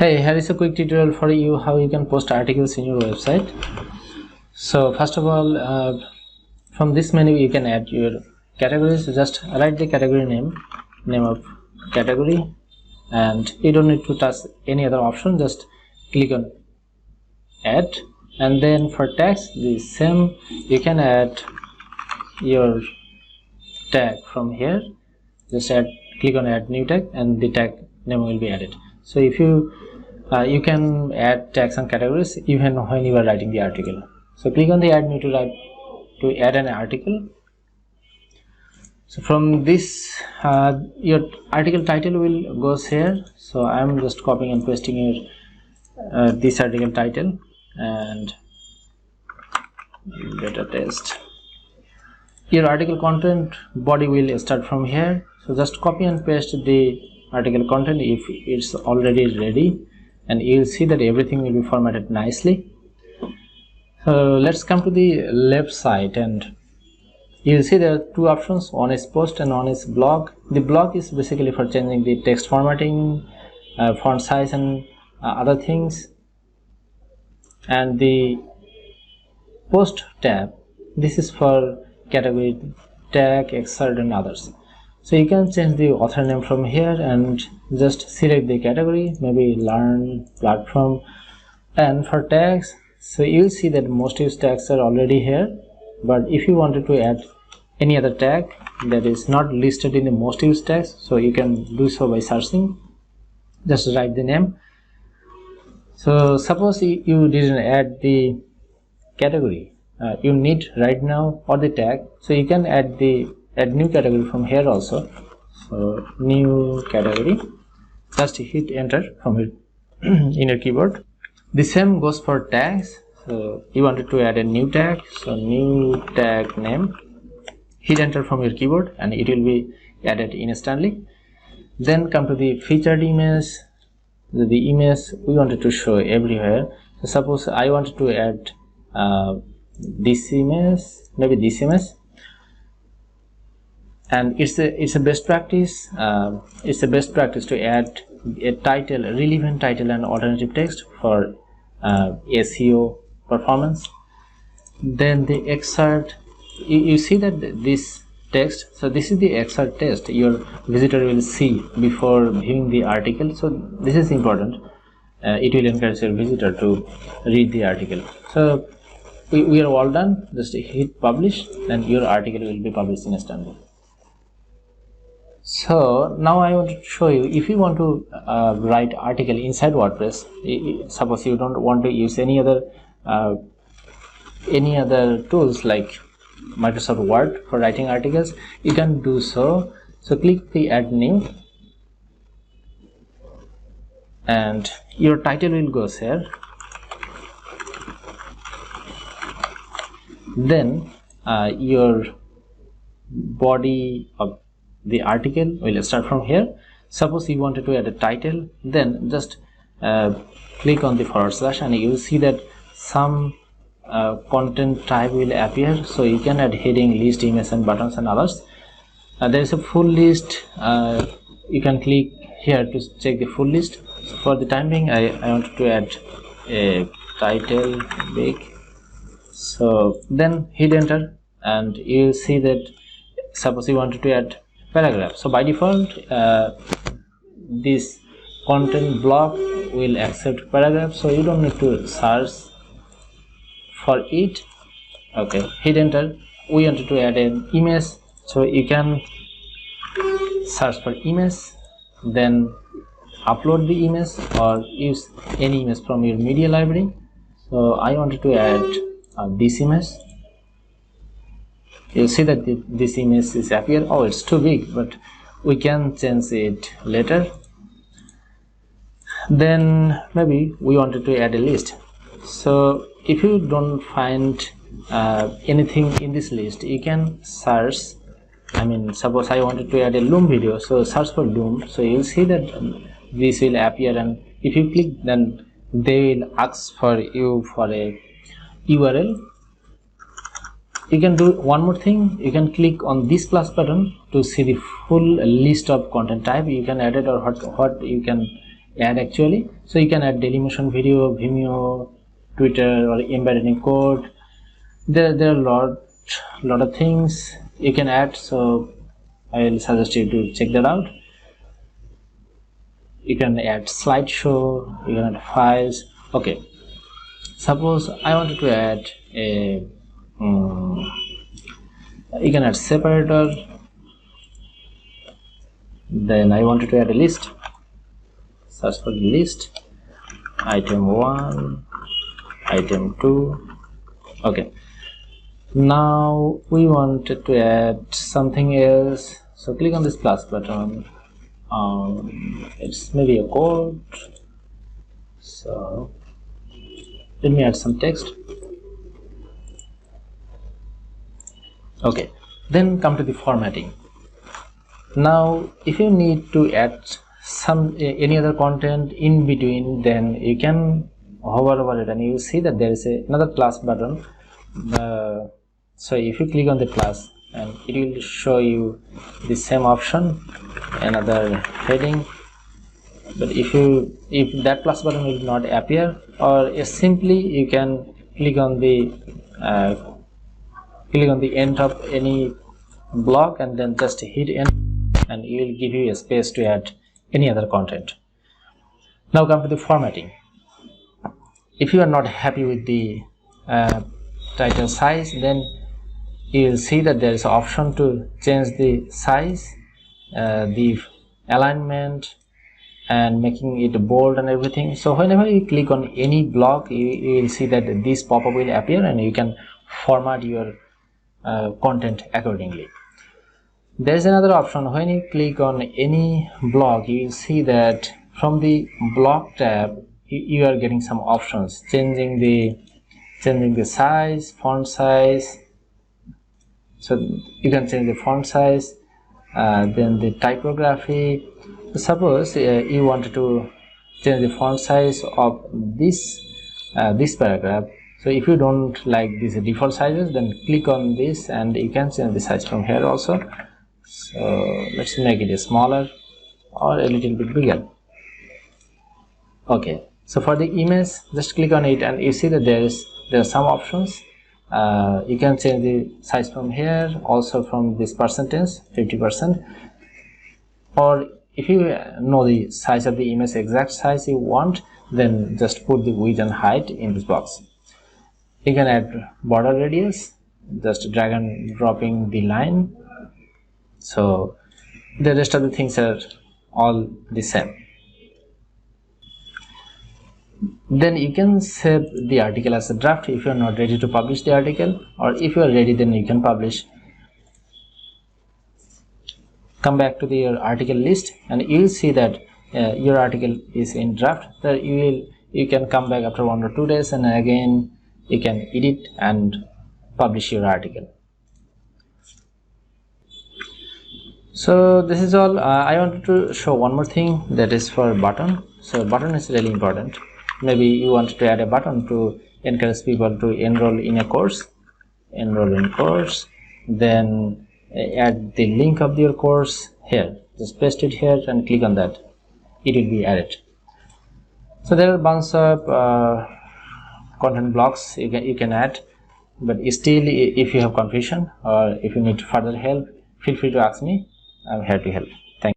Hey, here is a quick tutorial for you how you can post articles in your website. So first of all, from this menu you can add your categories. Just write the category name of category, and you don't need to touch any other option. Just click on add, and then for text the same, you can add your tag from here. Just click on add new tag, and the tag name will be added. So if you can add tags and categories even when you are writing the article. So click on the add new to add an article. So from this your article title will goes here. So I am just copying and pasting here this article title and beta test. Your article content body will start from here. So just copy and paste the article content if it's already ready, and you'll see that everything will be formatted nicely. So let's come to the left side, and you'll see there are two options. One is post and one is blog. The blog is basically for changing the text formatting, font size, and other things. And the post tab, this is for category, tag, excerpt, and others. So you can change the author name from here and just select the category, maybe learn, platform. And for tags, so you'll see that most used tags are already here, but if you wanted to add any other tag that is not listed in the most used tags, so you can do so by searching. Just write the name. So suppose you didn't add the category you need right now, or the tag, so you can add new category from here also. So new category, just hit enter from it in your keyboard. The same goes for tags. So you wanted to add a new tag, so new tag name, hit enter from your keyboard, and it will be added instantly. Then come to the featured image. The image we wanted to show everywhere. So suppose I wanted to add this image, maybe this image, and it's a best practice. It's a best practice to add a title, a relevant title, and alternative text for SEO performance. Then the excerpt, you see that this text, so this is the excerpt text your visitor will see before viewing the article. So this is important. It will encourage your visitor to read the article. So we are all done. Just hit publish, and your article will be published instantly. So now I want to show you, if you want to write article inside WordPress, suppose you don't want to use any other tools like Microsoft Word for writing articles, you can do so. So click the add new, and your title will go here. Then your body of the article will start from here. Suppose you wanted to add a title, then just click on the / and you will see that some content type will appear. So you can add heading, list, image, and buttons, and others. There is a full list. You can click here to check the full list. So for the time being, I wanted to add a title big. So then hit enter, and you will see that suppose you wanted to add paragraph. So by default this content block will accept paragraph, so you don't need to search for it. Okay, hit enter. We wanted to add an image, so you can search for image, then upload the image or use any image from your media library. So I wanted to add this image. You'll see that this image is appear. Oh, it's too big, but we can change it later. Then maybe we wanted to add a list. So if you don't find anything in this list, you can search. I mean, suppose I wanted to add a Loom video, so search for Loom. So you'll see that this will appear, and if you click, then they will ask for you for a URL. You can do one more thing. You can click on this plus button to see the full list of content type you can add it, or what you can add actually. So you can add Dailymotion video, Vimeo, Twitter, or embedded in code. There are a lot of things you can add, so I will suggest you to check that out. You can add slideshow, you can add files. Okay, suppose I wanted to add a you can add separator. Then I wanted to add a list. Search for the list, item 1, item 2. Okay, now we wanted to add something else, so click on this plus button. It's maybe a code, so let me add some text. Okay, then come to the formatting. Now if you need to add any other content in between, then you can hover over it and you will see that there is another plus button. So if you click on the plus, and it will show you the same option, another heading. But if that plus button will not appear, or simply you can click on the end of any block and then just hit enter, and it will give you a space to add any other content. Now come to the formatting. If you are not happy with the title size, then you will see that there is an option to change the size, the alignment, and making it bold and everything. So whenever you click on any block, you will see that this pop-up will appear and you can format your content accordingly. There is another option. When you click on any block, you will see that from the block tab you are getting some options, changing the size, font size. So you can change the font size, then the typography. Suppose you wanted to change the font size of this paragraph. So if you don't like these default sizes, then click on this and you can change the size from here also. So let's make it smaller or a little bit bigger. Okay, so for the image, just click on it and you see that there are some options. You can change the size from here, also from this percentage, 50%. Or if you know the size of the image, exact size you want, then just put the width and height in this box. You can add border radius, just drag and dropping the line. So the rest of the things are all the same. Then you can save the article as a draft if you are not ready to publish the article, or if you are ready, then you can publish. Come back to your article list and you will see that your article is in draft. So you can come back after 1 or 2 days and again you can edit and publish your article. So this is all. I wanted to show one more thing, that is for button. So button is really important. Maybe you wanted to add a button to encourage people to enroll in a course, then add the link of your course here. Just paste it here and click on that. It will be added. So there are a bunch of content blocks you can add, but still, if you have confusion or if you need further help, feel free to ask me. I'm here to help.